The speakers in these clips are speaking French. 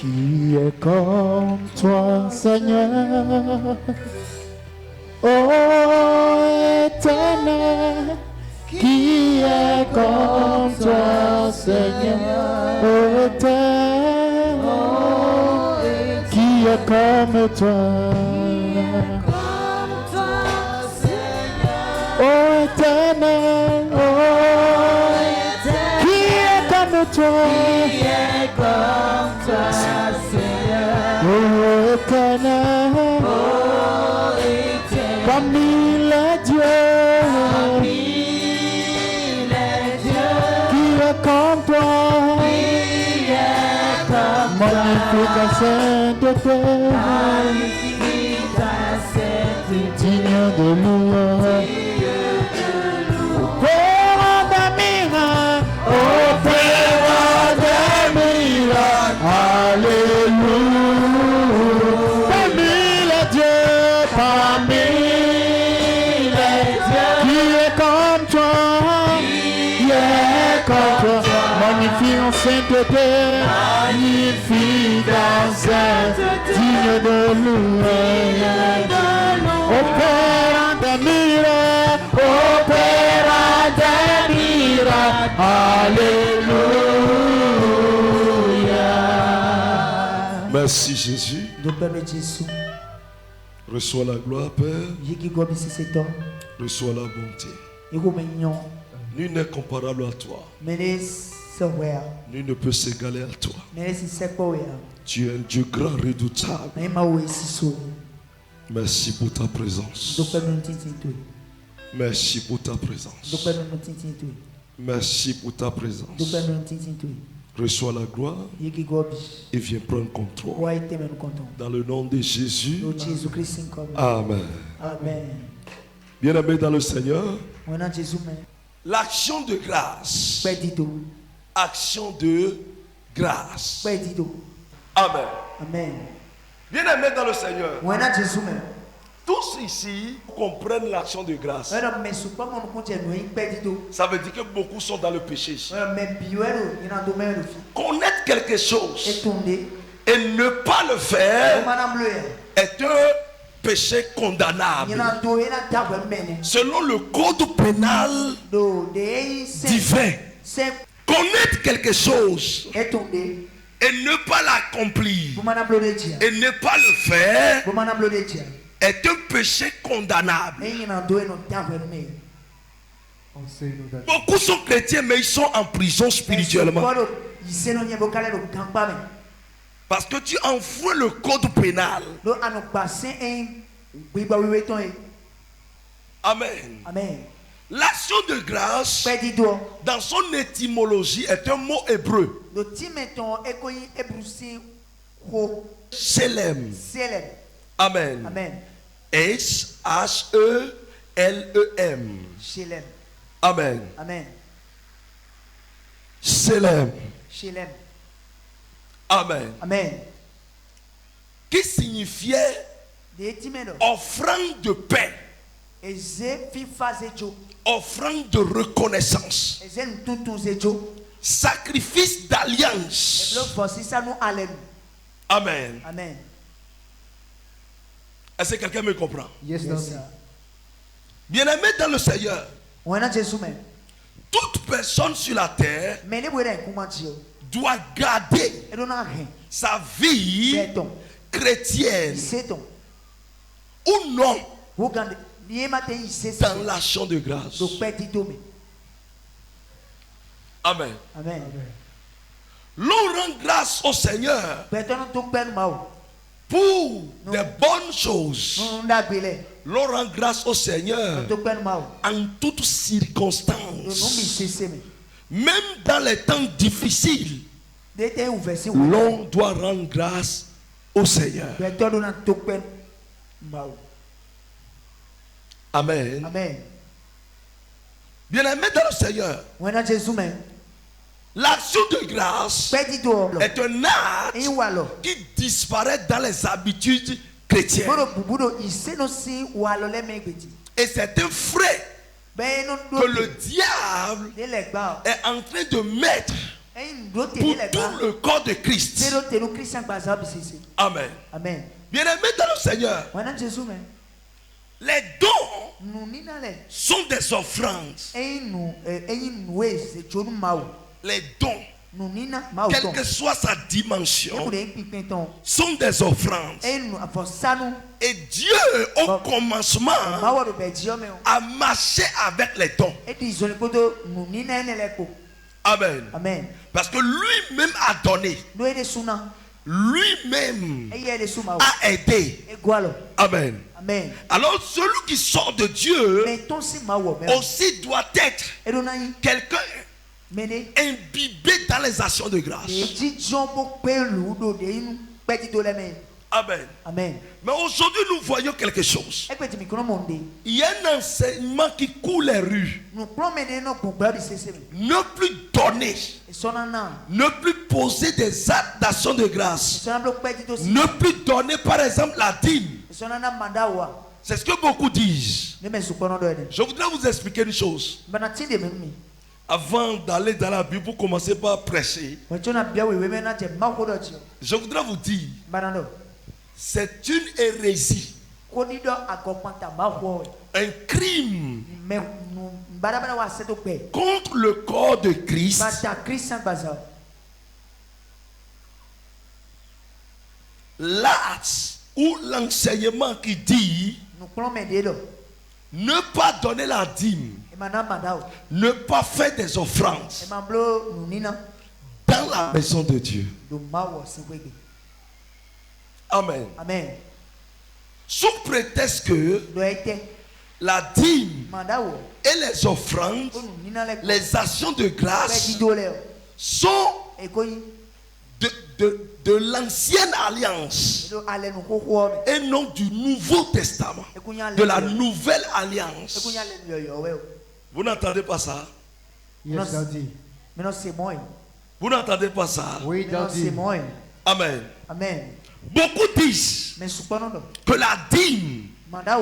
Qui est comme toi, Seigneur? Ô Éternel, qui est comme toi, Seigneur? Ô Éternel, qui est comme toi? Ô Éternel, qui est comme toi? Qui est comme toi, Seigneur? Ô Éternel, parmi les dieux, qui est comme toi? Magnifique à sainteté, digne de louange. Opérant des miracles, opérant des miracles, alléluia. Parmi les dieux, parmi les dieux, qui est comme toi, qui est comme toi, magnifique en sainteté, magnifique en sainteté, digne de louange. Opérant des miracles, opérant des miracles, alléluia. Merci Jésus. Reçois la gloire, Père. Reçois la bonté. Nul n'est comparable à toi. Nul ne peut s'égaler à toi. Tu es un Dieu grand, redoutable. Merci pour ta présence. Merci pour ta présence. Merci pour ta présence. Reçois la gloire et viens prendre contrôle. Dans le nom de Jésus. Amen. Bien-aimés dans le Seigneur, l'action de grâce. Action de grâce. Amen. Bien-aimés dans le Seigneur, tous ici comprennent l'action de grâce. Ça veut dire que beaucoup sont dans le péché ici. Connaître quelque chose et ne pas le faire est un péché condamnable. Selon le code pénal divin, connaître quelque chose et ne pas l'accomplir et ne pas le faire est un péché condamnable. Beaucoup sont chrétiens mais ils sont en prison spirituellement. Parce que tu enfreins le code pénal. Amen. L'action de grâce, dans son étymologie, est un mot hébreu. Shelem. Amen. S-H-E-L-E-M. Amen. Shelem. Amen. Qui signifiait offrande de paix. Offrande de reconnaissance. Sacrifice d'alliance. Amen. Est-ce que quelqu'un me comprend? Yes. Bien-aimé dans le Seigneur, toute personne sur la terre doit garder sa vie chrétienne ou non dans l'action de grâce. Amen. L'on rend grâce au Seigneur pour des bonnes choses. L'on rend grâce au Seigneur en toutes circonstances. Même dans les temps difficiles, l'on doit rendre grâce au Seigneur. Amen. Bien-aimé dans le Seigneur, l'action de grâce est un acte qui disparaît dans les habitudes chrétiennes. Et c'est un frais que le diable est en train de mettre pour tout le corps de Christ. Amen. Amen. Bien-aimés dans le Seigneur, les dons sont des offrandes. Les dons, quelle que soit sa dimension, sont des offrandes. Et Dieu, au commencement, a marché avec les dons. Amen. Amen. Parce que lui-même a donné. Lui-même a aidé. Amen. Amen. Alors celui qui sort de Dieu aussi doit être quelqu'un imbibé dans les actions de grâce. Amen. Amen. Mais aujourd'hui, nous voyons quelque chose. Il y a un enseignement qui coule les rues. Ne plus donner. Ne plus poser des actes d'action de grâce. Ne plus donner, par exemple, la dîme. C'est ce que beaucoup disent. Je voudrais vous expliquer une chose. Avant d'aller dans la Bible, vous commencez par prêcher. Je voudrais vous dire, c'est une hérésie, un crime contre le corps de Christ, l'acte ou l'enseignement qui dit ne pas donner la dîme, ne pas faire des offrandes dans la maison de Dieu. Amen. Amen. Sous prétexte que la dîme et les offrandes, les actions de grâce sont de l'ancienne alliance et non du Nouveau Testament, de la nouvelle alliance. Vous n'entendez pas ça? Yes, Vous n'entendez pas ça? Oui, Amen. Amen. Beaucoup disent que la dîme,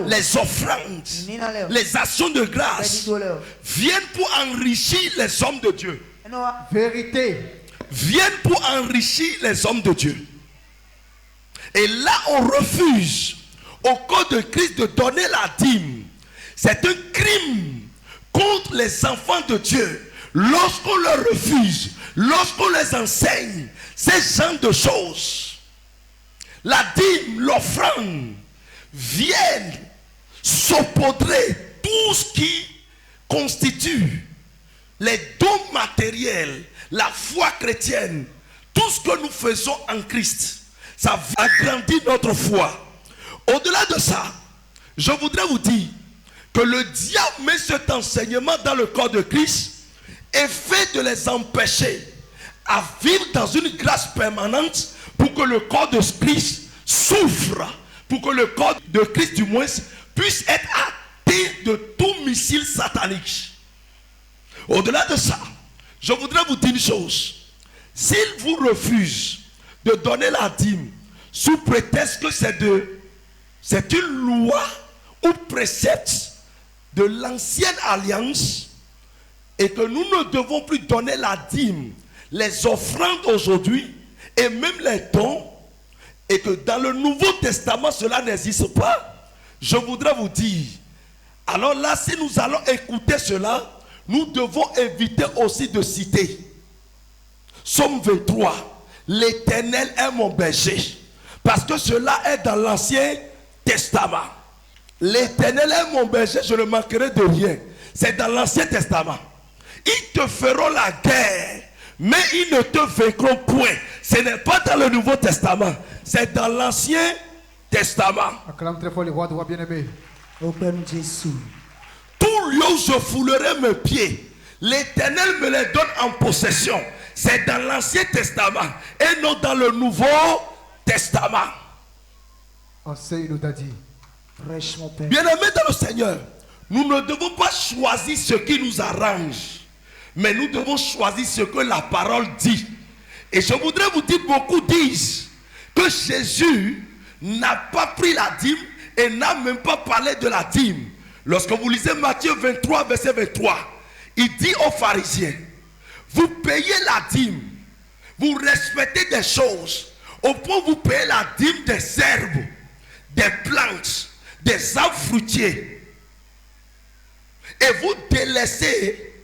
les offrandes, les actions de grâce viennent pour enrichir les hommes de Dieu. Vérité. Viennent pour enrichir les hommes de Dieu. Et là, on refuse au corps de Christ de donner la dîme. C'est un crime contre les enfants de Dieu. Lorsqu'on leur refuse, lorsqu'on les enseigne ces genres de choses, la dîme, l'offrande, viennent saupoudrer tout ce qui constitue les dons matériels, la foi chrétienne, tout ce que nous faisons en Christ. Ça agrandit notre foi. Au-delà de ça, je voudrais vous dire que le diable met cet enseignement dans le corps de Christ et fait de les empêcher à vivre dans une grâce permanente pour que le corps de Christ souffre, pour que le corps de Christ du moins puisse être atteint de tout missile satanique. Au-delà de ça, je voudrais vous dire une chose. S'il vous refuse de donner la dîme sous prétexte que c'est une loi ou précepte de l'ancienne alliance et que nous ne devons plus donner la dîme, les offrandes aujourd'hui et même les dons, et que dans le Nouveau Testament cela n'existe pas, je voudrais vous dire, alors là, si nous allons écouter cela, nous devons éviter aussi de citer Psaume 23, l'Éternel est mon berger, parce que cela est dans l'Ancien Testament. L'Éternel est mon berger, je ne manquerai de rien. C'est dans l'Ancien Testament. Ils te feront la guerre, mais ils ne te vaincront point. Ce n'est pas dans le Nouveau Testament, c'est dans l'Ancien Testament. Acclame très fort les rois de roi bien-aimés. Au Père Jésus. Tout lieu où je foulerai mes pieds, l'Éternel me les donne en possession. C'est dans l'Ancien Testament et non dans le Nouveau Testament. Enseigne-nous, Daddy. Bien-aimés dans le Seigneur, nous ne devons pas choisir ce qui nous arrange, mais nous devons choisir ce que la parole dit. Et je voudrais vous dire, beaucoup disent que Jésus n'a pas pris la dîme et n'a même pas parlé de la dîme. Lorsque vous lisez Matthieu 23, verset 23, il dit aux pharisiens, vous payez la dîme Vous respectez des choses au point où vous payez la dîme des herbes, des plantes, des arbres fruitiers. Et vous délaissez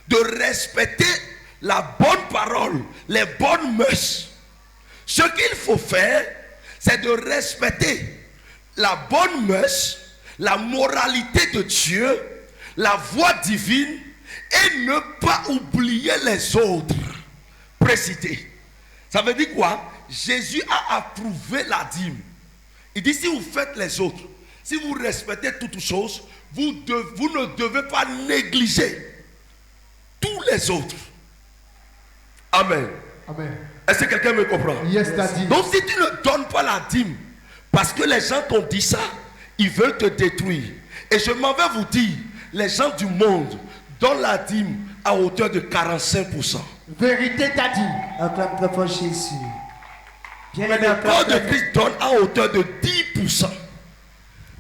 de respecter la bonne parole, les bonnes mœurs. Ce qu'il faut faire, c'est de respecter la bonne mœurs, la moralité de Dieu, la voie divine, et ne pas oublier les autres. Précité. Ça veut dire quoi? Jésus a approuvé la dîme. Il dit, si vous faites les autres, si vous respectez toutes choses, vous ne devez pas négliger tous les autres. Amen. Amen. Est-ce que quelqu'un me comprend? Yes, Daddy. Donc si tu ne donnes pas la dîme, parce que les gens t'ont dit ça, ils veulent te détruire. Et je m'en vais vous dire, les gens du monde donnent la dîme à hauteur de 45%. Vérité, Daddy. Acclame très fort Jésus. Bien Mais aimé, le corps acclame de très Christ donne à hauteur de 10%.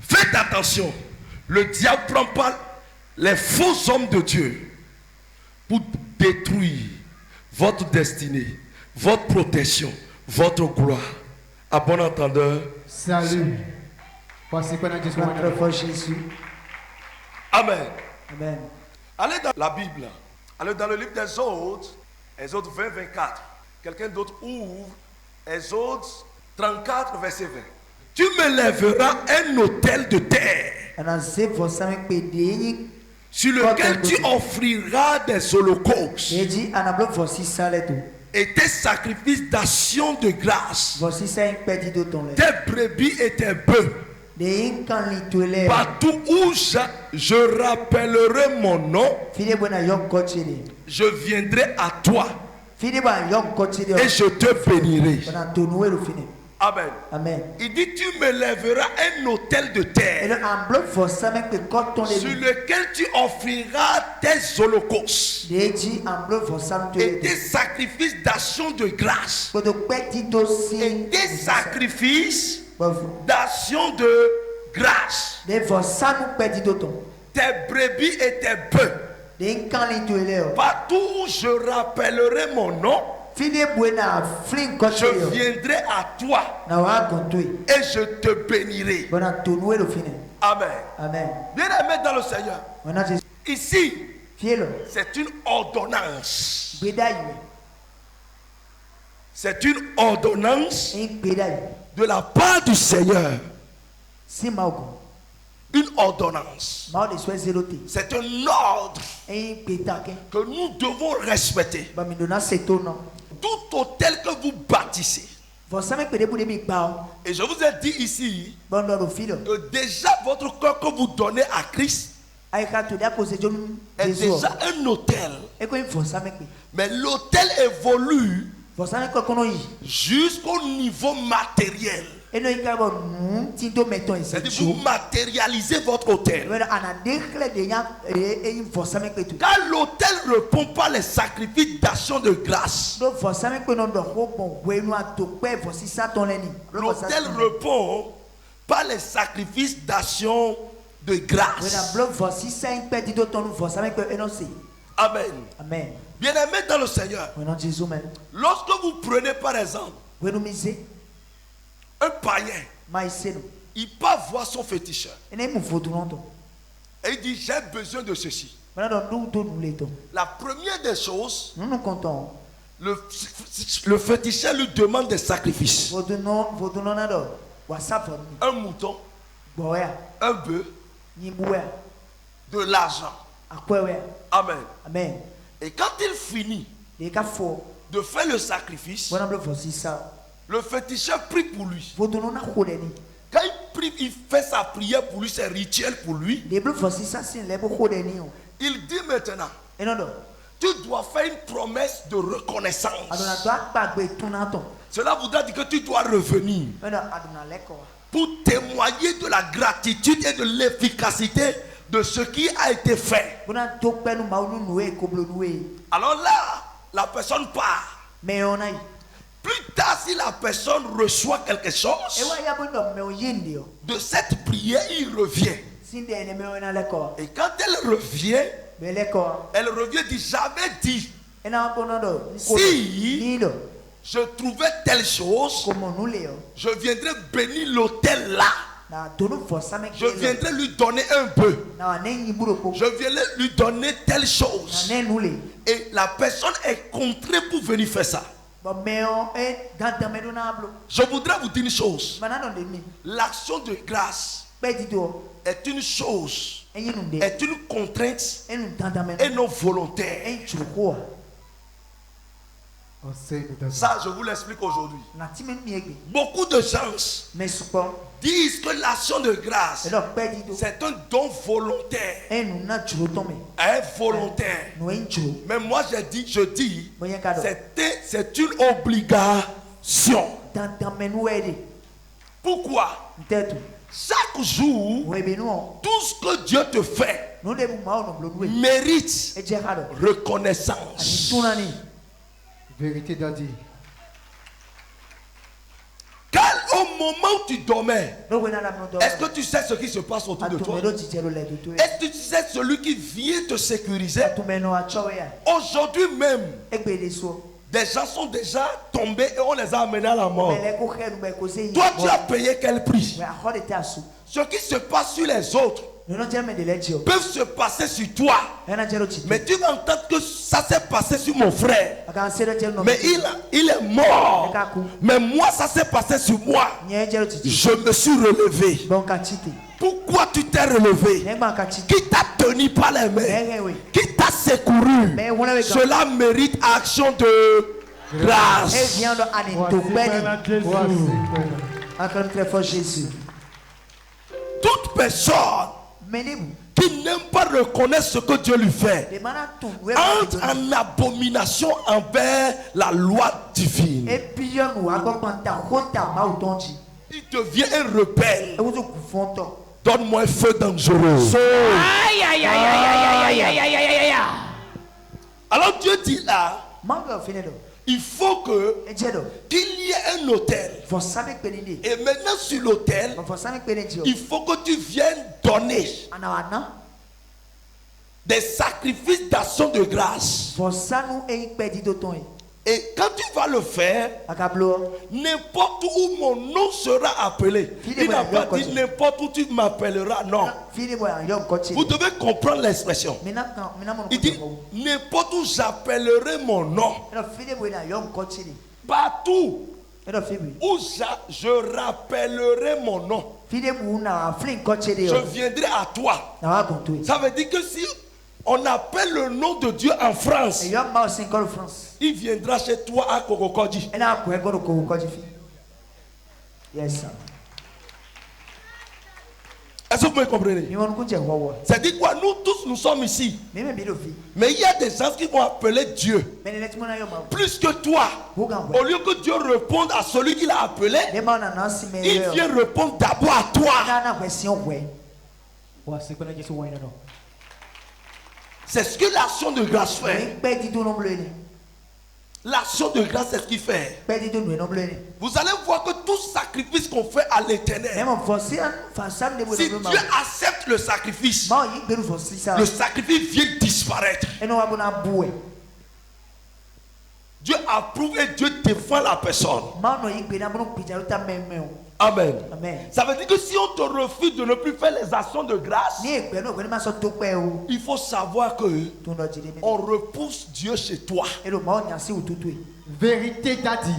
Faites attention. Le diable prend pas les faux hommes de Dieu pour détruire votre destinée, votre protection, votre gloire. À bon entendeur. Salut. Voici qu'on a dit Acclame très fort Jésus. Amen. Amen. Allez dans la Bible. Allez dans le livre Exode 20, 24. Quelqu'un d'autre ouvre Exode 34, verset 20. Tu me lèveras un autel de terre sur lequel tu offriras des holocaustes et tes sacrifices d'action de grâce, tes brebis et tes bœufs. Partout où je rappellerai mon nom, je viendrai à toi et je te bénirai. Amen. Amen. Il dit, tu me lèveras un autel de terre sur lequel tu offriras tes holocaustes et tes sacrifices d'action de grâce et tes sacrifices d'action de grâce, tes brebis et tes bœufs. Partout où je rappellerai mon nom, je viendrai à toi et je te bénirai. Amen. Amen. Bien aimé dans le Seigneur, ici c'est une ordonnance. C'est une ordonnance de la part du Seigneur. Une ordonnance. C'est un ordre que nous devons respecter. Tout autel que vous bâtissez. Et je vous ai dit ici que déjà votre corps que vous donnez à Christ est déjà un autel. Mais l'autel évolue jusqu'au niveau matériel. C'est-à-dire vous matérialisez votre autel. Car l'autel ne répond pas les sacrifices d'action de grâce. L'autel répond pas les sacrifices d'action de grâce. Amen. Amen. Bien-aimé dans le Seigneur, lorsque vous prenez par exemple un païen, il part voir son féticheur et il dit, j'ai besoin de ceci. La première des choses, le féticheur lui demande des sacrifices. Un mouton, un bœuf, de l'argent. Amen. Amen. Et quand il finit de faire le sacrifice, le féticheur prie pour lui. Quand il prie, il fait sa prière pour lui, c'est rituel pour lui. Il dit maintenant, tu dois faire une promesse de reconnaissance. Cela voudra dire que tu dois revenir pour témoigner de la gratitude et de l'efficacité de ce qui a été fait. Alors là, la personne part. Plus tard, si la personne reçoit quelque chose, de cette prière, il revient. Et quand elle revient, elle dit, j'avais dit, si je trouvais telle chose, je viendrais bénir l'autel là. Je viendrai lui donner un peu. Je viendrai lui donner telle chose. Et la personne est contrainte pour venir faire ça. Je voudrais vous dire une chose. L'action de grâce est une chose, est une contrainte et non volontaire. Ça, je vous l'explique aujourd'hui. Beaucoup de gens disent que l'action de grâce, c'est un don volontaire. Involontaire. Mais moi, je dis, c'est une obligation. Pourquoi? Chaque jour, tout ce que Dieu te fait mérite reconnaissance. Vérité d'Adi. Car au moment où tu dormais, est-ce que tu sais ce qui se passe autour de toi? Est-ce que tu sais celui qui vient te sécuriser? Aujourd'hui même, des gens sont déjà tombés et on les a amenés à la mort. Toi, tu as payé quel prix? Ce qui se passe sur les autres peuvent se passer sur toi. Mais tu vas entendre que ça s'est passé sur mon frère. Mais il est mort. Mais moi, ça s'est passé sur moi. Je me suis relevé. Pourquoi tu t'es relevé? Qui t'a tenu par les mains? Qui t'a secouru? Cela mérite action de grâce. Toute personne qui n'aime pas reconnaître ce que Dieu lui fait entre en abomination envers la loi divine. Il devient un rebelle. Donne-moi un feu dangereux. Alors Dieu dit là, il faut qu'il y ait un autel. Et maintenant sur l'autel, il faut que tu viennes donner des sacrifices d'action de grâce. Et quand tu vas le faire, n'importe où mon nom sera appelé. Il n'a pas dit n'importe où tu m'appelleras, non. Vous devez comprendre l'expression. Il dit n'importe où j'appellerai mon nom. Partout où je rappellerai mon nom, je viendrai à toi. Ça veut dire que si on appelle le nom de Dieu en France, il viendra chez toi à Kokokodji. Yes. Est-ce que vous me comprenez? C'est-à-dire quoi? Nous tous, nous sommes ici. Mais il y a des gens qui vont appeler Dieu plus que toi. Au lieu que Dieu réponde à celui qui l'a appelé, il vient répondre d'abord à toi. C'est ce que l'action de grâce fait. L'action de grâce, c'est ce qu'il fait. Vous allez voir que tout sacrifice qu'on fait à l'Éternel, si Dieu accepte le sacrifice vient disparaître. Dieu approuve et Dieu défend la personne. Amen. Ça veut dire que si on te refuse de ne plus faire les actions de grâce, il faut savoir que on repousse Dieu chez toi. Vérité d'Adi.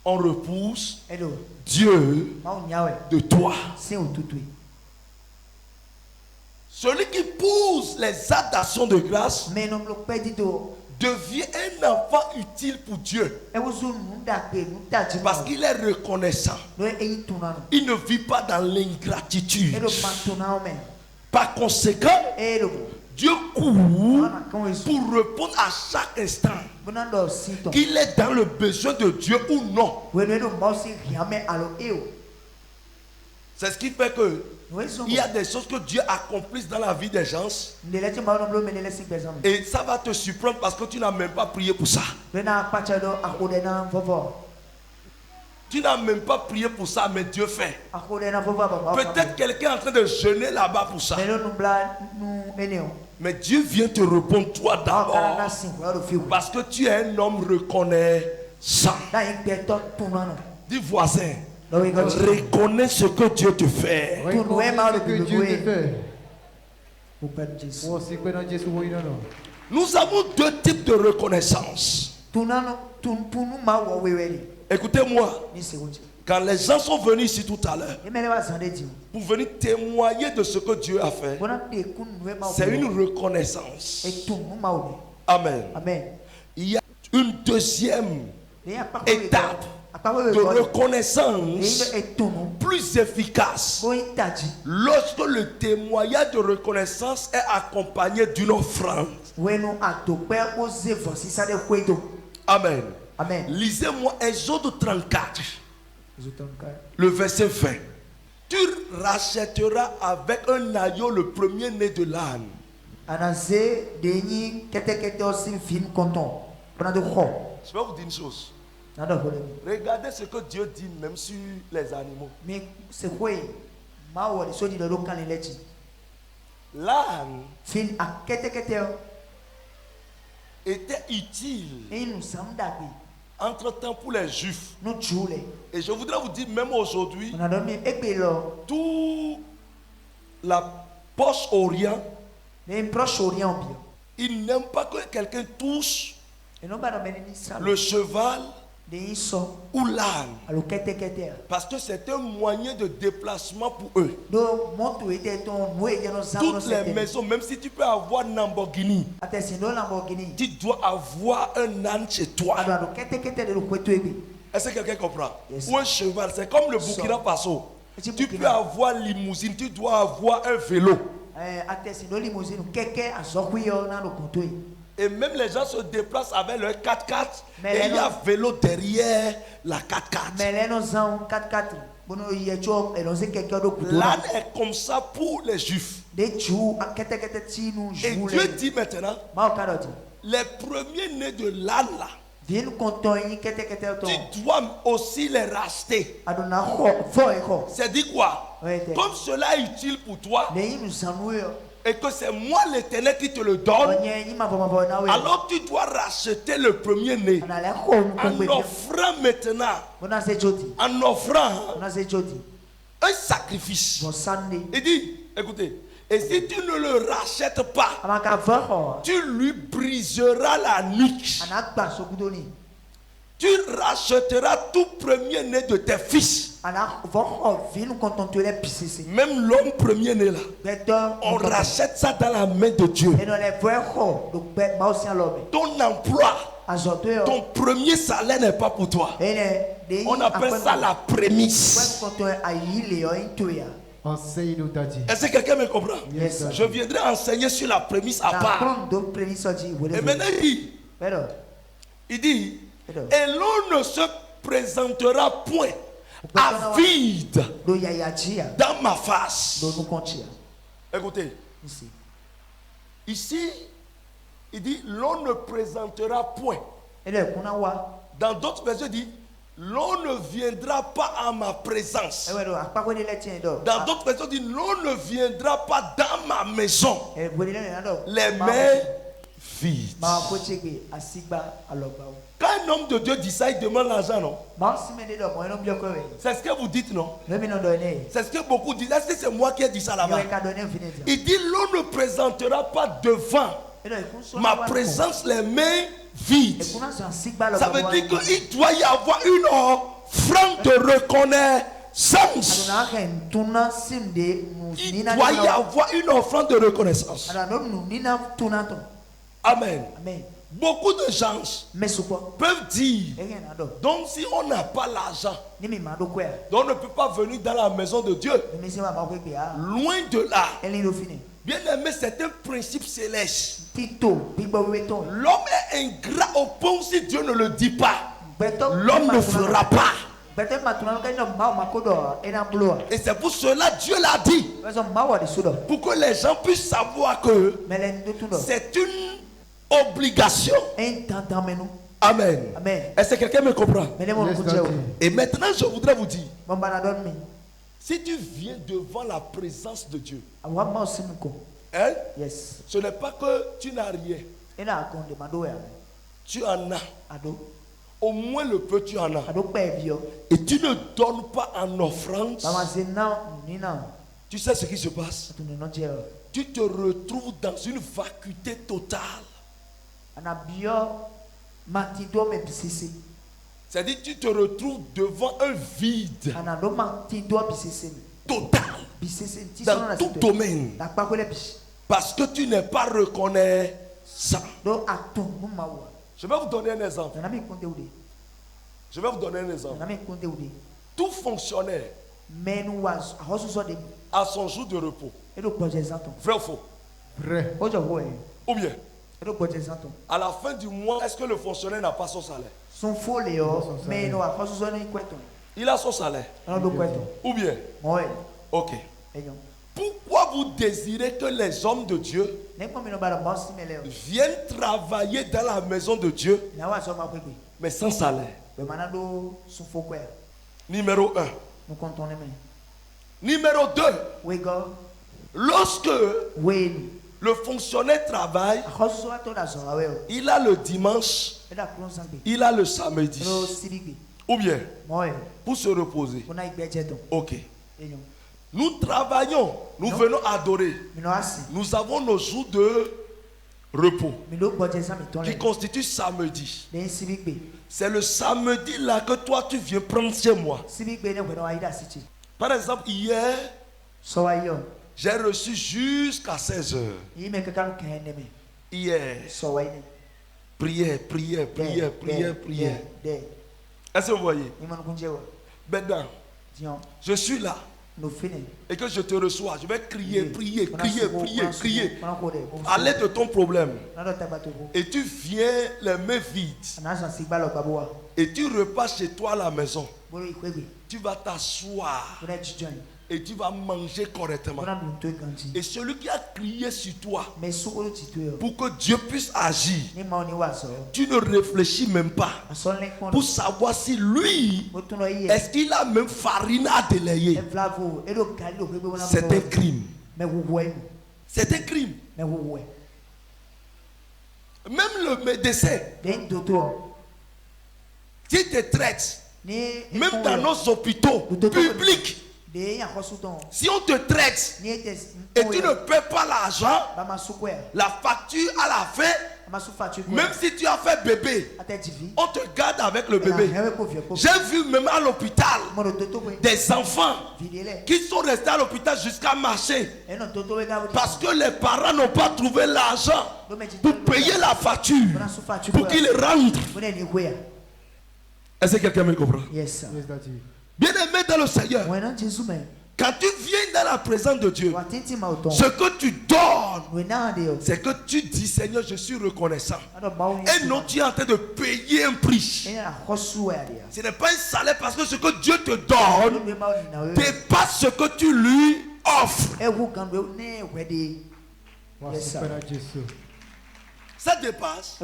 On repousse Dieu de toi. Celui qui pousse les actes d'action de grâce devient un enfant utile pour Dieu. Parce qu'il est reconnaissant. Il ne vit pas dans l'ingratitude. Par conséquent, Dieu court pour répondre à chaque instant qu'il est dans le besoin de Dieu ou non. C'est ce qui fait que il y a des choses que Dieu accomplisse dans la vie des gens. Et ça va te surprendre parce que tu n'as même pas prié pour ça. Tu n'as même pas prié pour ça, mais Dieu fait. Peut-être quelqu'un est en train de jeûner là-bas pour ça. Mais Dieu vient te répondre toi d'abord. Parce que tu es un homme reconnaissant. Dis voisin, reconnais ce que Dieu te fait. Nous avons deux types de reconnaissance. Écoutez-moi. Quand les gens sont venus ici tout à l'heure pour venir témoigner de ce que Dieu a fait, c'est une reconnaissance. Amen. Il y a une deuxième étape de reconnaissance plus efficace lorsque le témoignage de reconnaissance est accompagné d'une offrande. Amen. Lisez-moi Exode 34. Le verset 20. Tu rachèteras avec un agneau le premier-né de l'âne. Je vais vous dire une chose. Regardez ce que Dieu dit même sur les animaux. L'âne était utile entre-temps pour les Juifs. Et je voudrais vous dire, même aujourd'hui, tout la Proche-Orient, ils n'aiment pas que quelqu'un touche le cheval ou l'âne, parce que c'est un moyen de déplacement pour eux. Toutes les maisons, même si tu peux avoir une Lamborghini, tu dois avoir un âne chez toi. Est-ce que quelqu'un comprend? Ou un cheval, c'est comme le Burkina Faso. Tu peux avoir une limousine, tu dois avoir un vélo. Et même les gens se déplacent avec leur 4x4 et il y a vélo derrière la 4x4. L'âne est comme ça pour les Juifs. Et Dieu dit maintenant, les premiers-nés de l'âne là, tu dois aussi les racheter. C'est dit quoi? Comme cela est utile pour toi et que c'est moi l'Éternel qui te le donne, alors tu dois racheter le premier-né en offrant maintenant, en offrant un sacrifice. Il dit, écoutez, et si tu ne le rachètes pas, tu lui briseras la nuque. Tu rachèteras tout premier-né de tes fils. Même l'homme premier-né là, on rachète ça dans la main de Dieu. Ton emploi, ton premier salaire n'est pas pour toi. On appelle ça la prémisse. Est-ce que quelqu'un me comprend? Je viendrai enseigner sur la prémisse à part. Et maintenant il dit, et l'on ne se présentera point à vide dans ma face. Écoutez, ici il dit, l'on ne présentera point. Dans d'autres versions il dit, l'on ne viendra pas à ma présence. Dans d'autres versions il dit, l'on ne viendra pas dans ma maison les mains vides. Quand un homme de Dieu dit ça, il demande l'argent, non? C'est ce que vous dites, non? C'est ce que beaucoup disent. Est-ce que c'est moi qui ai dit ça là-bas? Il dit, l'on ne présentera pas devant ma présence les mains vides. Ça veut dire qu'il doit y avoir une offrande de reconnaissance. Il doit y avoir une offrande de reconnaissance. Amen. Beaucoup de gens peuvent dire, donc si on n'a pas l'argent, on ne peut pas venir dans la maison de Dieu. Loin de là. Bien aimé, c'est un principe céleste. L'homme est ingrat au point où si Dieu ne le dit pas, l'homme ne fera pas. Et c'est pour cela Dieu l'a dit. Pour que les gens puissent savoir que c'est une obligation. Amen. Est-ce que quelqu'un me comprend? Et maintenant je voudrais vous dire, si tu viens devant la présence de Dieu Hein? Yes. Ce n'est pas que tu n'as rien. Tu en as. Au moins le peu tu en as. Et tu ne donnes pas en offrande. Tu sais ce qui se passe? Tu te retrouves dans une vacuité totale. C'est-à-dire tu te retrouves devant un vide total dans tout domaine. Parce que tu n'es pas reconnaissant. Je vais vous donner un exemple. Je vais vous donner un exemple. Tout fonctionnaire a son jour de repos. Vrai ou faux? Vrai. Ou bien, à la fin du mois, est-ce que le fonctionnaire n'a pas son salaire? Il a son salaire. Ou bien? Ok. Pourquoi vous désirez que les hommes de Dieu viennent travailler dans la maison de Dieu, mais sans salaire? Numéro 1. Numéro 2. Lorsque le fonctionnaire travaille, il a le dimanche, il a le samedi. Ou bien, pour se reposer. Ok. Nous travaillons, nous venons adorer. Nous avons nos jours de repos qui constituent samedi. C'est le samedi là que toi tu viens prendre chez moi. Par exemple, hier, j'ai reçu jusqu'à 16h. Hier, prière. Est-ce que vous voyez? Maintenant, je suis là. Et que je te reçois, je vais crier. À l'aide de ton problème. Et tu viens les mains vides. Et tu repars chez toi à la maison. Tu vas t'asseoir. Et tu vas manger correctement. Et celui qui a crié sur toi pour que Dieu puisse agir, tu ne réfléchis même pas pour savoir si lui, est-ce qu'il a même farine à délayer. C'est un crime. C'est un crime. Même le médecin, qui te traite, même dans nos hôpitaux publics, si on te traite et tu ne paies pas l'argent, la facture à la fin, même si tu as fait bébé, on te garde avec le bébé. J'ai vu même à l'hôpital des enfants qui sont restés à l'hôpital jusqu'à marcher parce que les parents n'ont pas trouvé l'argent pour payer la facture, pour qu'ils rendent. Est-ce que quelqu'un me comprend? Yes, Bien-aimé dans le Seigneur, quand tu viens dans la présence de Dieu, ce que tu donnes, c'est que tu dis, Seigneur, je suis reconnaissant. Et non, tu es en train de payer un prix. Ce n'est pas un salaire parce que ce que Dieu te donne dépasse ce que tu lui offres. Ça dépasse.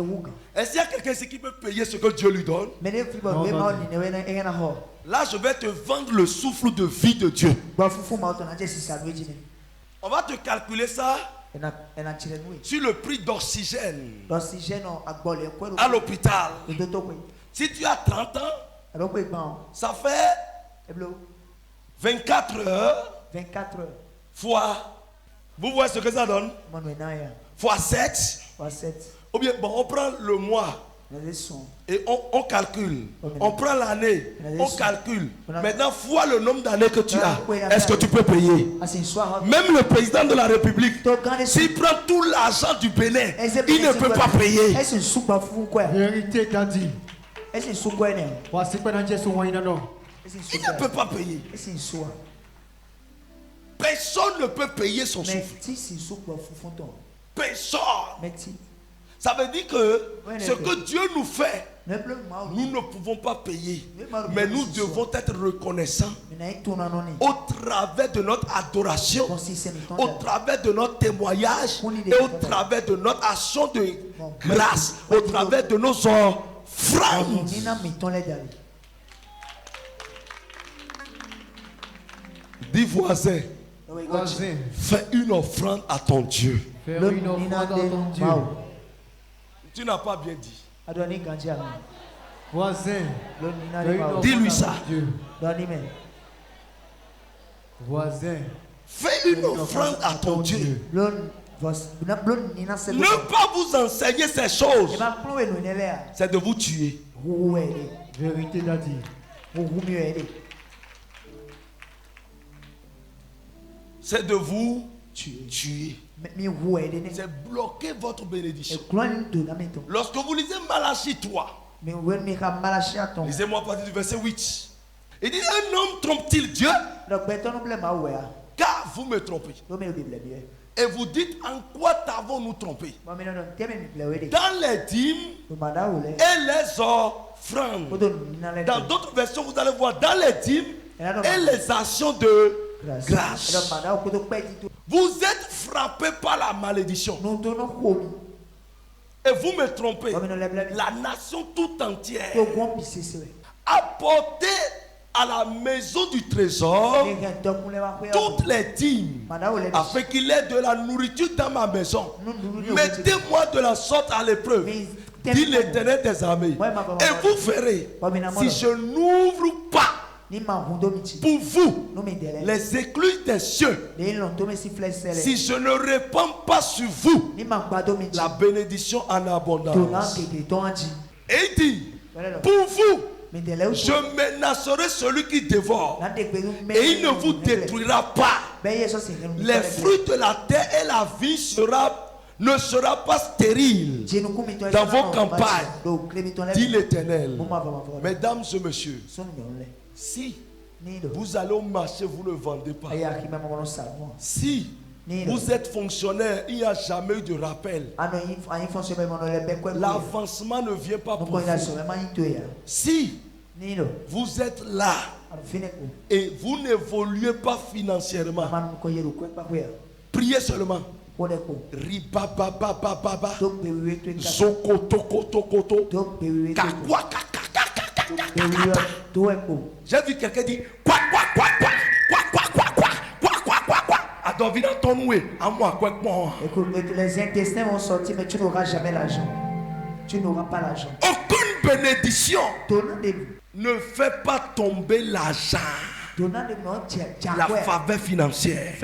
Est-ce qu'il y a quelqu'un ici qui peut payer ce que Dieu lui donne? Là, je vais te vendre le souffle de vie de Dieu. On va te calculer ça sur le prix d'oxygène à l'hôpital. Si tu as 30 ans, ça fait 24 heures fois. Vous voyez ce que ça donne? Fois 7. Ou bien, bon, on prend le mois et on calcule. On prend l'année, on calcule. Maintenant, fois le nombre d'années que tu as. Est-ce que tu peux payer? Même le président de la République, s'il prend tout l'argent du Bénin, il ne peut pas payer. Vérité qu'a dit. Il ne peut pas payer. Personne ne peut payer son souffle. Personne. Ça veut dire que ce que Dieu nous fait, nous ne pouvons pas payer. Mais nous devons être reconnaissants au travers de notre adoration, au travers de notre témoignage et au travers de notre action de grâce, au travers de nos offrandes. Dis voisin, Voisin. Fais une offrande à ton Dieu. Fais une offrande à ton Dieu. Tu n'as pas bien dit. Voisin. Dis-lui ça. Voisin. Fais une offrande à ton Dieu. Ne pas vous enseigner ces choses, c'est de vous tuer. Vérité d'Adi. C'est de vous tuer. C'est bloquer votre bénédiction. Lorsque vous lisez Malachie 3, lisez-moi à partir du verset 8. Il dit, un homme trompe-t-il Dieu? Car vous me trompez. Et vous dites, en quoi t'avons-nous trompé? Dans les dîmes et les offrandes. Dans d'autres versions, vous allez voir, dans les dîmes et les actions de grâce. Vous êtes frappé par la malédiction. Et vous me trompez. La nation tout entière. Apportez à la maison du trésor toutes les dîmes, afin qu'il ait de la nourriture dans ma maison. Mettez-moi de la sorte à l'épreuve, dit l'Éternel des armées, et vous verrez si je n'ouvre pas pour vous les écluses des cieux, si je ne répands pas sur vous la bénédiction en abondance. Et il dit, pour vous, je menacerai celui qui dévore, et il ne vous détruira pas. Les fruits de la terre et la vie ne sera pas stérile dans vos campagnes, dit l'Éternel. Mesdames et messieurs, si vous allez au marché, vous ne vendez pas. Si vous êtes fonctionnaire, il n'y a jamais eu de rappel. L'avancement ne vient pas pour vous. Si vous êtes là et vous n'évoluez pas financièrement, priez seulement. Ribababababa, zokotokotokoto, kakwa, j'ai vu quelqu'un dire quoi. Écoute, les intestins vont sortir, mais tu n'auras jamais l'argent. Tu n'auras pas l'argent. Aucune bénédiction ne fait pas tomber l'argent. La faveur financière.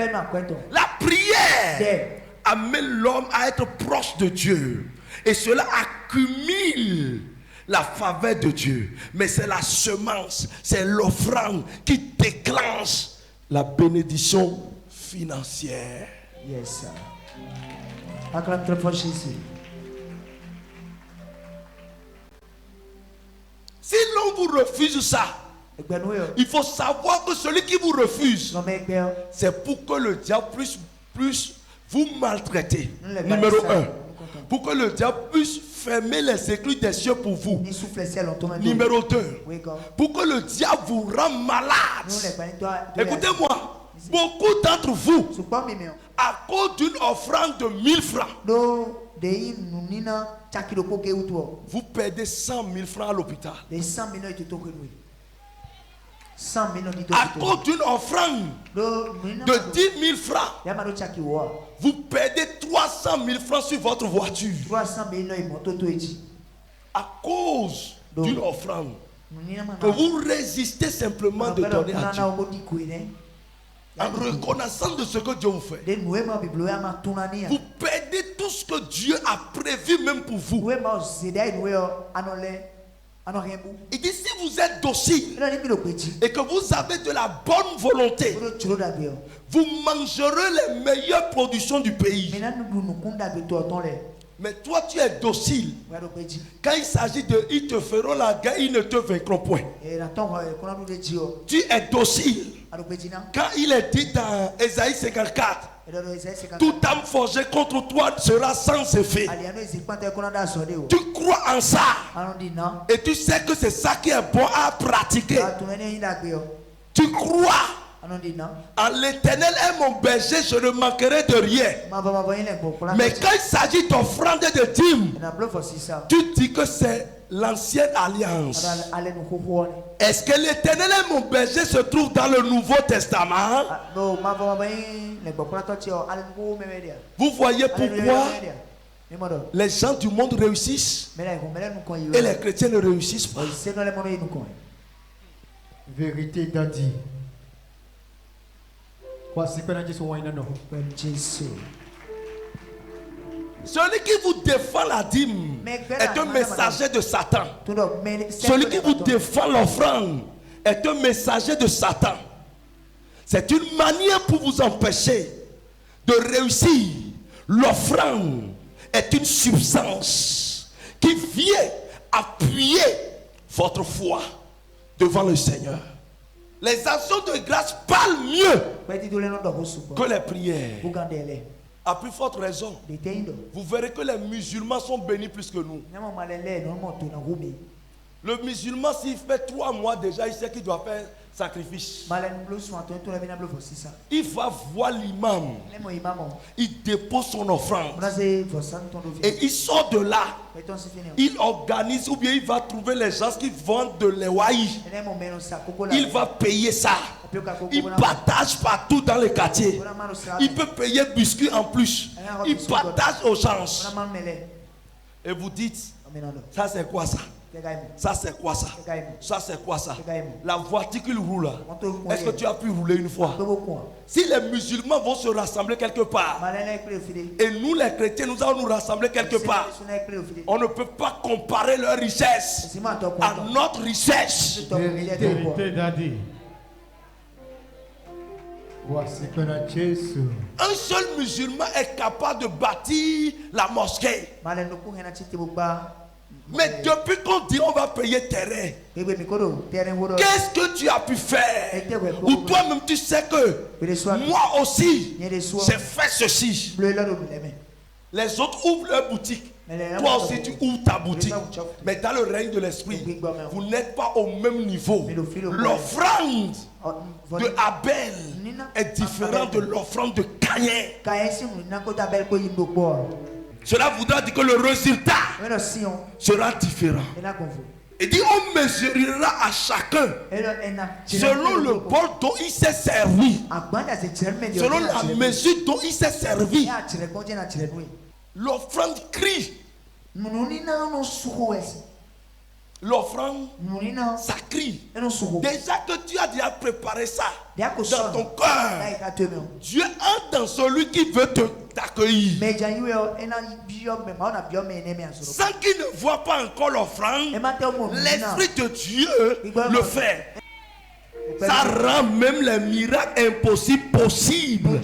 La prière amène l'homme à être proche de Dieu. Et cela accumule la faveur de Dieu. Mais c'est la semence, c'est l'offrande qui déclenche la bénédiction financière. Yes, sir. Acclame très fort Jésus. Si l'on vous refuse ça, il faut savoir que celui qui vous refuse, c'est pour que le diable puisse vous maltraiter. Numéro 1. Pour que le diable puisse fermer les écluses des cieux pour vous. Numéro 2. Pour que le diable vous rende malade. Écoutez-moi. Beaucoup d'entre vous, à cause d'une offrande de 1000 francs, vous perdez 100 000 francs à l'hôpital. À cause d'une offrande de 10 000 francs, vous perdez 300 000 francs sur votre voiture. À cause d'une offrande que vous résistez simplement de donner à Dieu. En reconnaissant de ce que Dieu vous fait, vous perdez tout ce que Dieu a prévu même pour vous. Il dit, si vous êtes docile et que vous avez de la bonne volonté, vous mangerez les meilleures productions du pays. Mais toi, tu es docile. Quand il s'agit de ils te feront la guerre, ils ne te vaincront point. Tu es docile. Quand il est dit dans Ésaïe 54, toute âme forgée contre toi sera sans effet. Tu crois en ça. Et tu sais que c'est ça qui est bon à pratiquer. Tu crois. En l'Éternel est mon berger, je ne manquerai de rien. Mais quand il s'agit d'offrande de dîmes, tu dis que c'est l'ancienne alliance. Est-ce que l'Éternel est mon berger se trouve dans le Nouveau Testament? Vous voyez pourquoi les gens du monde réussissent et les chrétiens ne réussissent pas. Vérité d'Adi. Celui qui vous défend la dîme est un messager de Satan. Celui qui vous défend l'offrande est un messager de Satan. C'est une manière pour vous empêcher de réussir. L'offrande est une substance qui vient appuyer votre foi devant le Seigneur. Les actions de grâce parlent mieux que les prières. À plus forte raison, vous verrez que les musulmans sont bénis plus que nous. Le musulman, s'il fait 3 mois déjà, il sait qu'il doit faire sacrifice. Il va voir l'imam. Il dépose son offrande. Et il sort de là. Il organise ou bien il va trouver les gens qui vendent de l'ewaï. Il va payer ça. Il partage partout dans le quartier. Il peut payer biscuits en plus. Il partage aux gens. Et vous dites, ça c'est quoi ça? Ça c'est quoi ça? Ça c'est quoi ça? La voiture qu'il roule, est-ce que tu as pu rouler une fois? Si les musulmans vont se rassembler quelque part et nous les chrétiens nous allons nous rassembler quelque part, on ne peut pas comparer leur richesse à notre richesse. Un seul musulman est capable de bâtir la mosquée. Mais depuis qu'on dit on va payer terrain, qu'est-ce que tu as pu faire? Ou toi-même tu sais que moi aussi j'ai fait ceci. Les autres ouvrent leur boutique. Toi aussi tu ouvres ta boutique. Mais dans le règne de l'esprit, vous n'êtes pas au même niveau. L'offrande de Abel est différente de l'offrande de Caïn. Cela voudra dire que le résultat sera différent. Et dit on mesurera à chacun selon le bol dont il s'est servi, selon la mesure dont il s'est servi. L'offrande crie. L'offrande, ça crie. Déjà que tu as déjà préparé ça dans ton cœur, Dieu entre dans celui qui veut t'accueillir. Sans qu'il ne voit pas encore l'offrande, l'Esprit de Dieu le fait. Ça rend même les miracles impossibles possibles.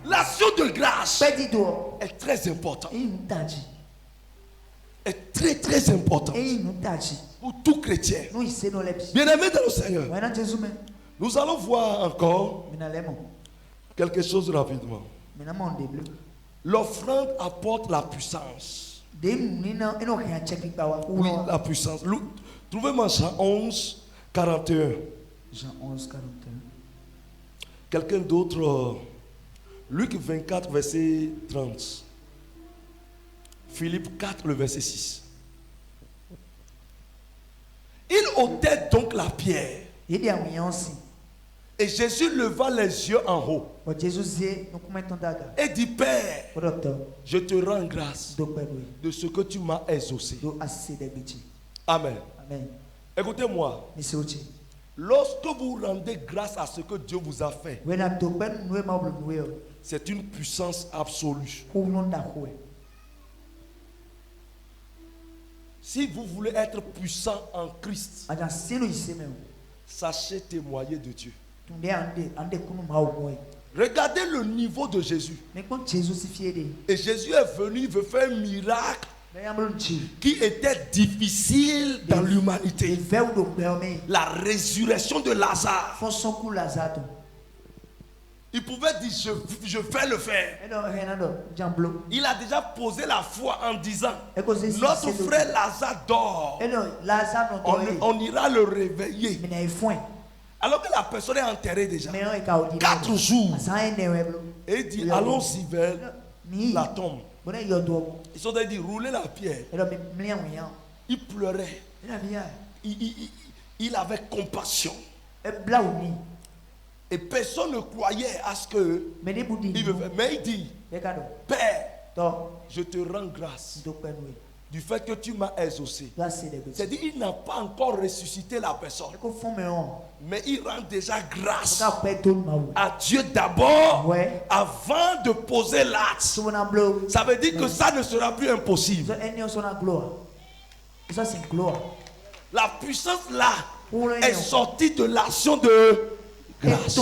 L'action de grâce est très importante. Est très très important pour tout chrétien. Bien-aimés dans le Seigneur, nous allons voir encore quelque chose rapidement. L'offrande apporte la puissance. Oui, la puissance. Trouvez-moi Jean 11, 41. Jean 11, 41. Quelqu'un d'autre, Luc 24, verset 30. Philippe 4, le verset 6. Il ôtait donc la pierre. Et Jésus leva les yeux en haut. Et dit, Père, je te rends grâce de ce que tu m'as exaucé. Amen. Écoutez-moi. Lorsque vous rendez grâce à ce que Dieu vous a fait, c'est une puissance absolue. Si vous voulez être puissant en Christ, sachez témoigner de Dieu. Regardez le niveau de Jésus. Et Jésus est venu, il veut faire un miracle qui était difficile dans l'humanité. La résurrection de Lazare. Il pouvait dire je vais le faire. Il a déjà posé la foi en disant notre frère Lazare dort. On ira le réveiller. Alors que la personne est enterrée déjà 4 jours. Et il dit allons-y vers la tombe. Ils sont dit rouler la pierre. Il pleurait. Il avait compassion. Et personne ne croyait à ce que il veut faire. Mais il dit, Père, je te rends grâce du fait que tu m'as exaucé. C'est-à-dire qu'il n'a pas encore ressuscité la personne. Mais il rend déjà grâce à Dieu d'abord avant de poser l'acte. Ça veut dire que ça ne sera plus impossible. La puissance là est sortie de l'action de grâce.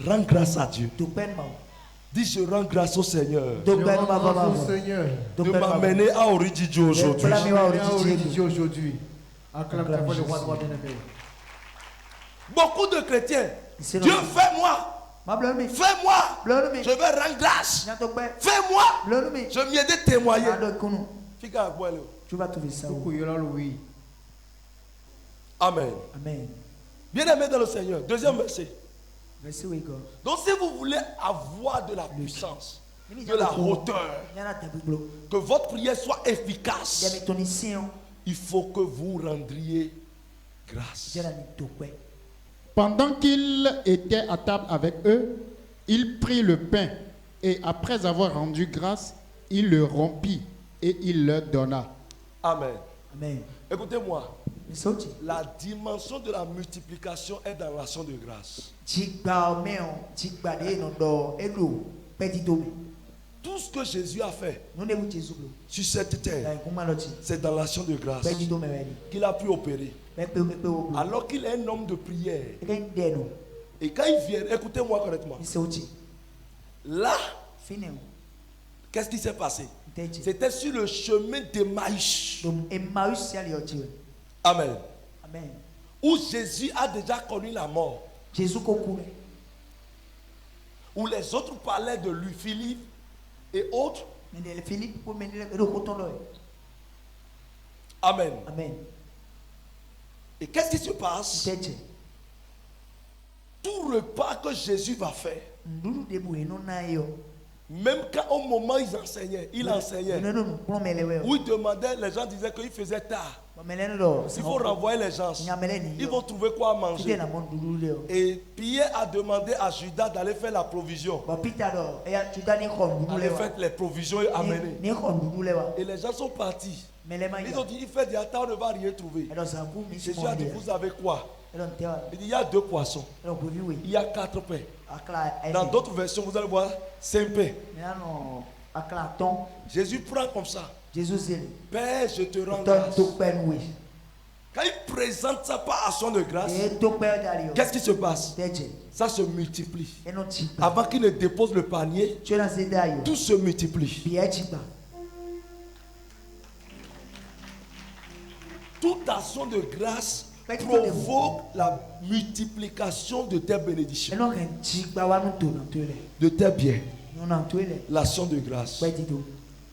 Rends grâce à Dieu. Dis, je rends grâce au Seigneur de m'amener à Oridji aujourd'hui. Beaucoup de chrétiens, Dieu fais-moi, je vais rendre grâce. Fais-moi, je m'y ai de témoigner. Tu vas trouver ça. Amen. Bien aimé dans le Seigneur. Deuxième verset. Donc si vous voulez avoir de la puissance, de la hauteur, que votre prière soit efficace, il faut que vous rendriez grâce. Pendant qu'il était à table avec eux, il prit le pain et après avoir rendu grâce, il le rompit et il leur donna. Amen. Écoutez-moi. La dimension de la multiplication est dans l'action de grâce. Tout ce que Jésus a fait sur cette terre, c'est dans l'action de grâce qu'il a pu opérer. Alors qu'il est un homme de prière. Et quand il vient, écoutez-moi correctement. Là, qu'est-ce qui s'est passé? C'était sur le chemin d'Emmaüs. Amen. Où Jésus a déjà connu la mort. Où les autres parlaient de lui, Philippe et autres. Amen. Et qu'est-ce qui se passe? Tout repas que Jésus va faire, même quand au moment il enseignait, où il demandait, les gens disaient qu'il faisait tard. Il faut renvoyer les gens. Ils vont trouver quoi manger. Et Pierre a demandé à Judas d'aller faire la provision. Aller faire les provisions et amener. Et les gens sont partis. Ils ont dit, il fait du temps, on ne va rien trouver. Jésus a dit, vous avez quoi? Il dit, il y a 2 poissons. Il y a 4 pains. Dans d'autres versions, vous allez voir 5 pains. Jésus prend comme ça. Père, je te rends grâce. Quand il présente ça par action de grâce, qu'est-ce qui se passe? Ça se multiplie. Avant qu'il ne dépose le panier, tout se multiplie. Toute action de grâce provoque la multiplication de tes bénédictions, de tes biens. L'action de grâce.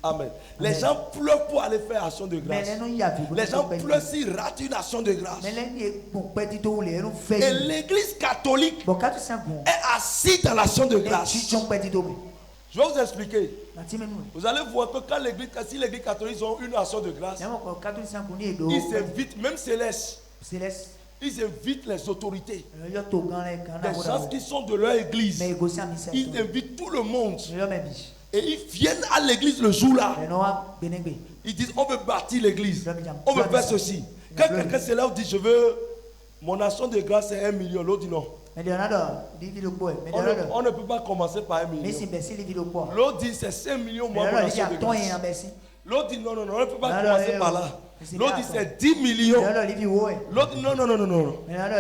Amen. Les gens pleurent pour aller faire action de grâce. Les gens pleurent s'ils ratent une action de grâce. Et l'église catholique est assise dans l'action de grâce. Je vais vous expliquer. Vous allez voir que quand si l'église catholique ont une action de grâce, ils invitent, même Céleste, ils invitent les autorités, les gens qui sont de leur église. Ils invitent tout le monde. Et ils viennent à l'église le jour-là. Ils disent, on veut bâtir l'église. On veut faire ceci. Quand quelqu'un c'est là, on dit, je veux, mon action de grâce c'est 1 million. L'autre dit non. On ne peut pas commencer par 1 million. L'autre dit, c'est 5 millions, moi, mon action de grâce. L'autre dit, non, on ne peut pas commencer par là. L'autre dit, c'est 10 millions. L'autre dit, non.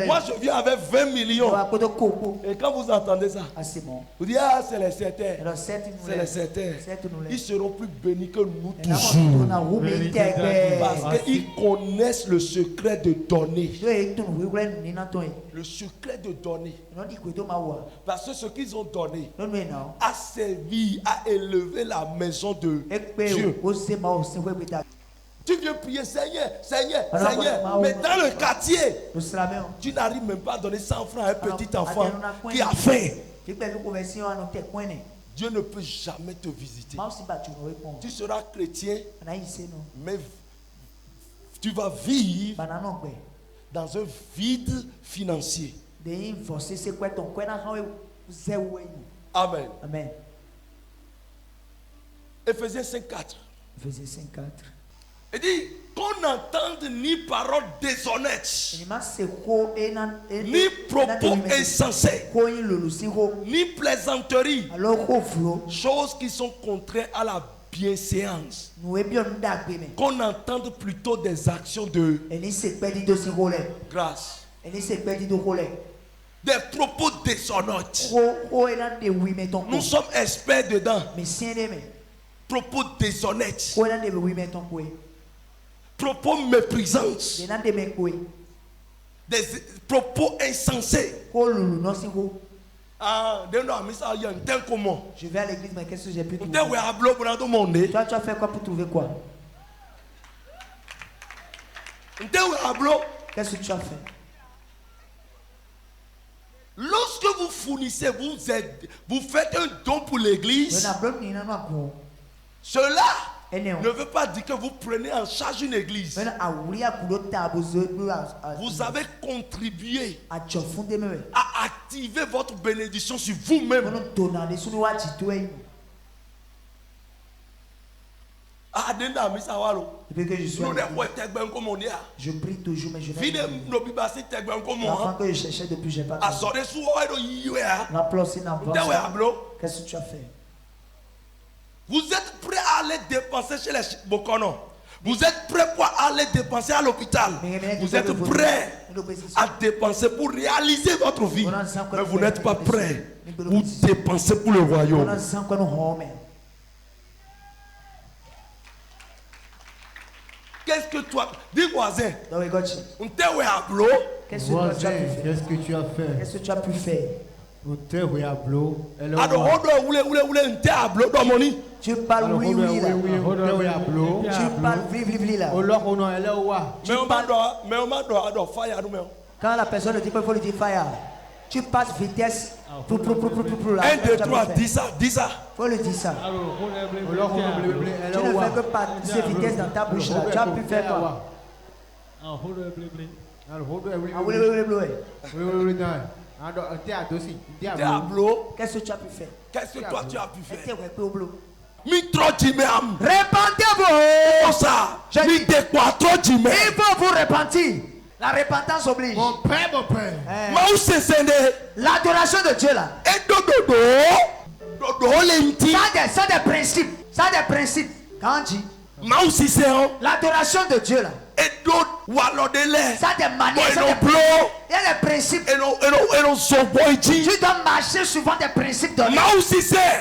Moi, je viens avec 20 millions. Et quand vous entendez ça, vous dites, ah, c'est les certains. C'est les certains. Ils seront plus bénis que nous toujours. Parce qu'ils connaissent le secret de donner. Le secret de donner. Parce que ce qu'ils ont donné a servi à élever la maison de Dieu. Tu viens prier, Seigneur. Mais dans le quartier, tu n'arrives même pas à donner 100 francs à un petit enfant qui a faim. Dieu ne peut jamais te visiter. Tu seras chrétien, mais tu vas vivre dans un vide financier. Amen. Amen. Ephésiens 5:4. Ephésiens 5:4. Il dit qu'on n'entende ni paroles déshonnêtes, ni propos insensés, ni plaisanteries, choses qui sont contraires à la bienséance. Qu'on entende plutôt des actions de grâce. Des propos déshonnêtes. Nous sommes experts dedans. Propos déshonnêtes. Propos méprisants. Des propos insensés. Ah, je vais à l'église, mais qu'est-ce que j'ai pu trouver? Toi, tu as fait quoi pour trouver quoi? Qu'est-ce que tu as fait? Lorsque vous fournissez, vous faites un don pour l'église, cela ne veut pas dire que vous prenez en charge une église. Vous avez contribué à activer votre bénédiction sur vous-même. Depuis que je suis je prie toujours, mais je n'ai pas. L'enfant que je cherchais depuis, je n'ai pas trouvé. Qu'est-ce que tu as fait? Vous êtes prêt à aller dépenser chez les Bokono. Vous êtes prêt pour aller dépenser à l'hôpital. Vous êtes prêt à dépenser pour réaliser votre vie. Mais vous n'êtes pas prêt pour dépenser pour le royaume. Qu'est-ce que toi, dis voisin, qu'est-ce que tu as fait? Qu'est-ce que tu as pu faire? Tu parles oui oui là. Tu parles vivre là. Quand la personne dit qu'il faut lui dire fire, tu passes vitesse. 1, 2, 3, dis ça, dis ça. Faut le dire ça. Tu ne fais que passer vitesse dans ta bouche là. Tu as pu faire quoi? Qu'est-ce que tu as pu faire? Qu'est-ce que toi tu as pu faire? Répentez-vous. Il faut vous repentir. La repentance oblige. Mon père. L'adoration de Dieu là. Ça des principes. Ça des principes. Quand dit l'adoration de Dieu là. Ça des manières. Il y a des principes. Tu dois marcher suivant des principes de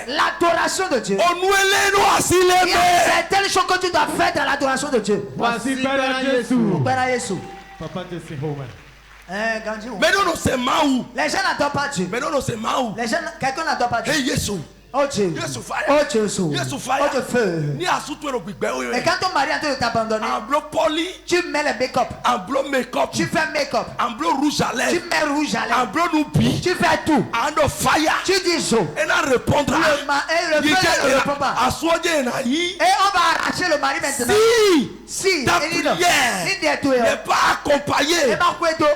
l'adoration de Dieu. Il y a certaines choses que tu dois faire dans l'adoration de Dieu. Voici Père Jésus. Papa de Sehoma. Mais non, c'est Maou. Les gens n'adorent pas Dieu. Mais non, c'est Maou. Quelqu'un n'adore pas Dieu. Hey, Yesu. Oh Dieu. Yesu fire. Oh Jésus. Yesu fire. Oh Dieu feu. Et quand ton mari est en train de t'abandonner, tu mets le make-up. Tu fais make-up. Tu mets rouge à lèvres. Tu fais tout. Tu dis so. Et le feu ne répond pas. Et on va arracher le mari maintenant. Si ta prière n'est pas accompagnée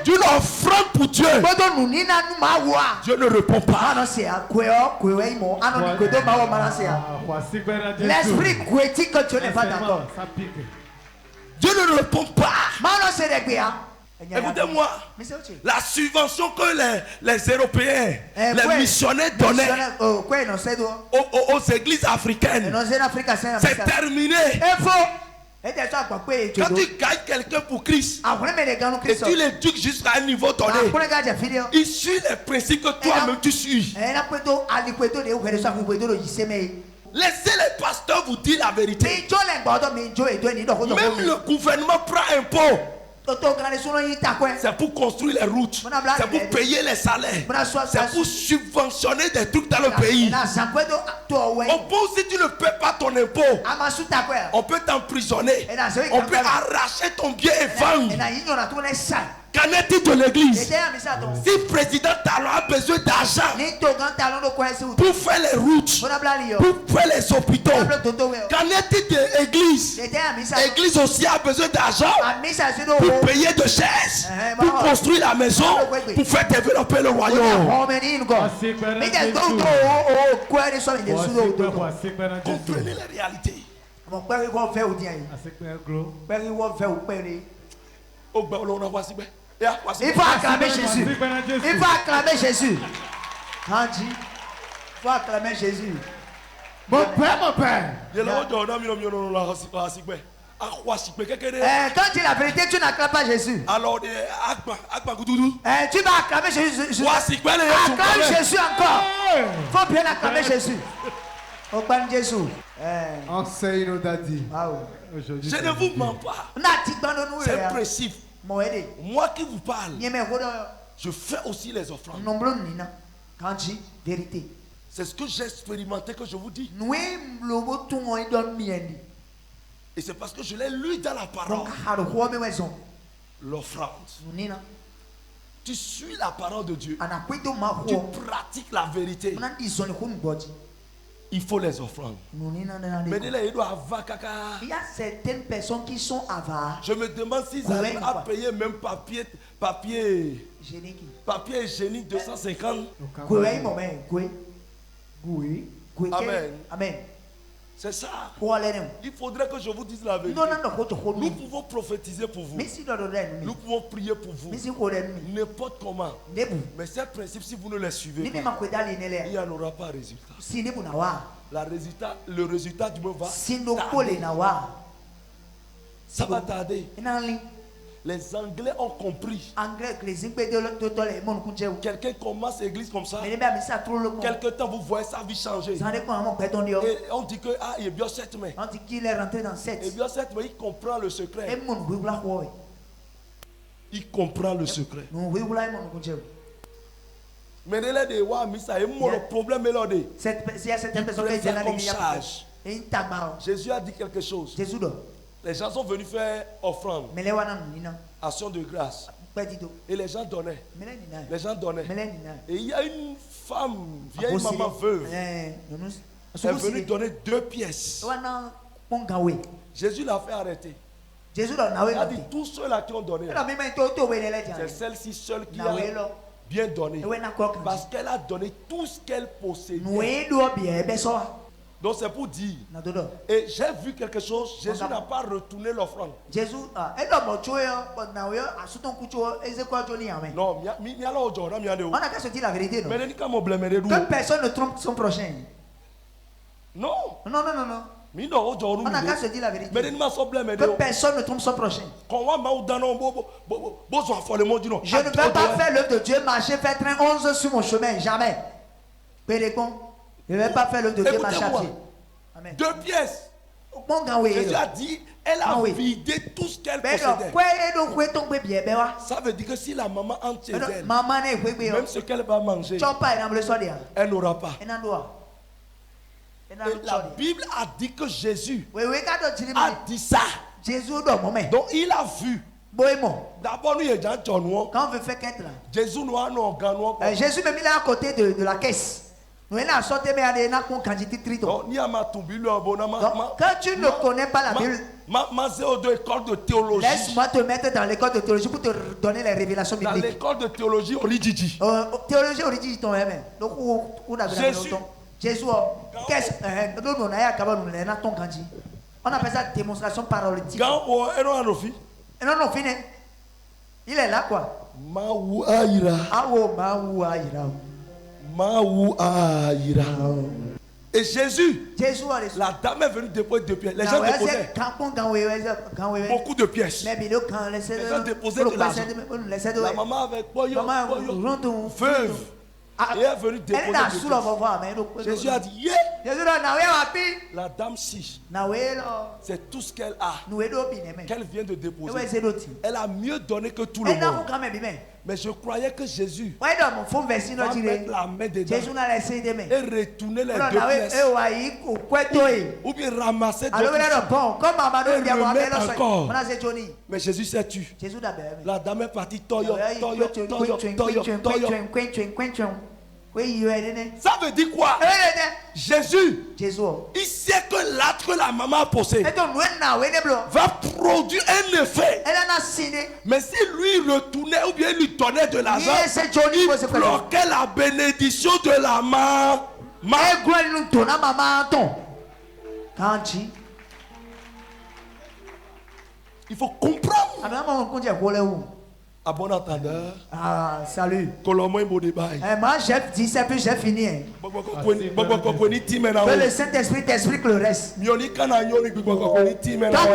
d'une offrande pour Dieu, Dieu ne répond pas. L'esprit poétique que Dieu n'est pas d'accord. Dieu ne répond pas. Écoutez-moi, la subvention que les Européens, les missionnaires donnaient aux églises africaines, c'est terminé. Quand tu gagnes quelqu'un pour Christ et tu l'éduques jusqu'à un niveau donné, il suit les principes que toi-même tu suis. Laissez les pasteurs vous dire la vérité. Même le gouvernement prend un pot. C'est pour construire les routes, c'est pour payer les salaires, c'est pour subventionner des trucs dans le pays. Au bon, si tu ne paies pas ton impôt, on peut t'emprisonner, on peut arracher ton bien et vendre. Qu'en est-il de l'église? Si le président Talon a besoin d'argent pour faire les routes, pour faire les hôpitaux, qu'en est-il de l'église? L'église aussi a besoin d'argent pour payer de chaises, pour construire la maison, pour faire développer le royaume. Comprenez les réalités. Il faut acclamer Jésus. Il faut acclamer Jésus. Il faut acclamer Jésus. Mon père, mon père. Quand tu dis la vérité, tu n'acclames pas Jésus. Alors, tu vas acclamer Jésus. Acclame Jésus encore. Il faut bien acclamer Jésus. Jésus. Enseigne-nous, Daddy. Je ne vous mens pas. C'est un principe. Moi qui vous parle, je fais aussi les offrandes. C'est ce que j'ai expérimenté que je vous dis. Et c'est parce que je l'ai lu dans la parole. L'offrande. Tu suis la parole de Dieu. Tu pratiques la vérité. Il faut les offrandes. Mais il y a certaines personnes qui sont avares. Je me demande s'ils arrivent à payer même papier hygiénique 250. Amen. Amen. C'est ça. Il faudrait que je vous dise la vérité. Nous pouvons prophétiser pour vous. Nous pouvons prier pour vous. N'importe comment. Mais ces principes, si vous ne les suivez pas, il n'y en aura pas de résultat. Le résultat du monde va tarder. Ça va tarder. Les Anglais ont compris. Quelqu'un commence l'église comme ça. Quelque temps, vous voyez sa vie changer. Et on dit que il est bien 7 mai. On dit qu'il est rentré dans 7. Et bien 7 mai, il comprend le secret. Il comprend le secret. Mais il a des le problème est là. Jésus a dit quelque chose. Les gens sont venus faire offrande, action de grâce. Et les gens donnaient. Et il y a une femme, vieille maman veuve, elle est venue donner 2 pièces. Jésus l'a fait arrêter. Il a dit tous ceux-là qui ont donné, c'est celle-ci seule qui a bien donné. Parce qu'elle a donné tout ce qu'elle possédait. Donc c'est pour dire. Et j'ai vu quelque chose. Jésus n'a pas retourné l'offrande. Non, on a qu'à se dire la vérité. Que personne ne trompe son prochain. Non. On a qu'à se dire la vérité. Que personne ne trompe son prochain. Je ne vais pas faire l'œuvre de Dieu, marcher, faire train 11 sur mon chemin. Jamais. Je ne vais pas faire l'œuvre de Dieu, marcher à pied. Amen. 2 pièces. Jésus a dit, elle a vidé tout ce qu'elle possédait. Ça veut dire que si la maman entre chez elle, même ce qu'elle va manger, elle n'aura pas. Et la Bible a dit que Jésus a dit ça. Donc il a vu. D'abord, nous quand on veut faire quête là, Jésus même il est à côté de la caisse. Quand tu ne connais pas la Bible, laisse-moi te mettre dans l'école de théologie pour te donner les révélations bibliques. Dans l'école de théologie Oridjiji. Théologie Oridjiji, Jésus, on appelle ça démonstration parolétique. Il est là quoi. Et Jésus, la dame est venue déposer 2 pièces. Les gens déposaient beaucoup de pièces. Les gens déposaient de l'argent. La maman avait veuve. Et elle est venue déposer 2 pièces. Jésus a dit, La dame si c'est tout ce qu'elle a, qu'elle vient de déposer. Elle a mieux donné que tout le monde. Mais je croyais que Jésus va mettre la main dedans et retourner les deux pièces. Ou bien ramasser deux pièces et remettre encore. Mais Jésus s'est tué. La dame est partie. Toyo. Ça veut dire quoi? Jésus, il sait que l'acte que la maman a posé va produire un effet. Mais si lui retournait ou bien lui donnait de l'argent, il bloquait la bénédiction de la maman. Il faut comprendre. À bon entendeur. Ah, salut. Moi, j'ai dit ça, puis j'ai fini. Que le Saint-Esprit t'explique le reste. Tant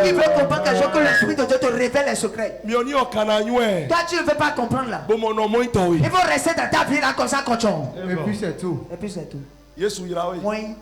qu'il veut comprendre quelque chose, que l'Esprit de Dieu te révèle les secrets. Toi, tu ne veux pas comprendre là. Il faut rester dans ta vie là comme ça, cochon. Et puis c'est tout. Et puis c'est tout. Yes, oui. Oui.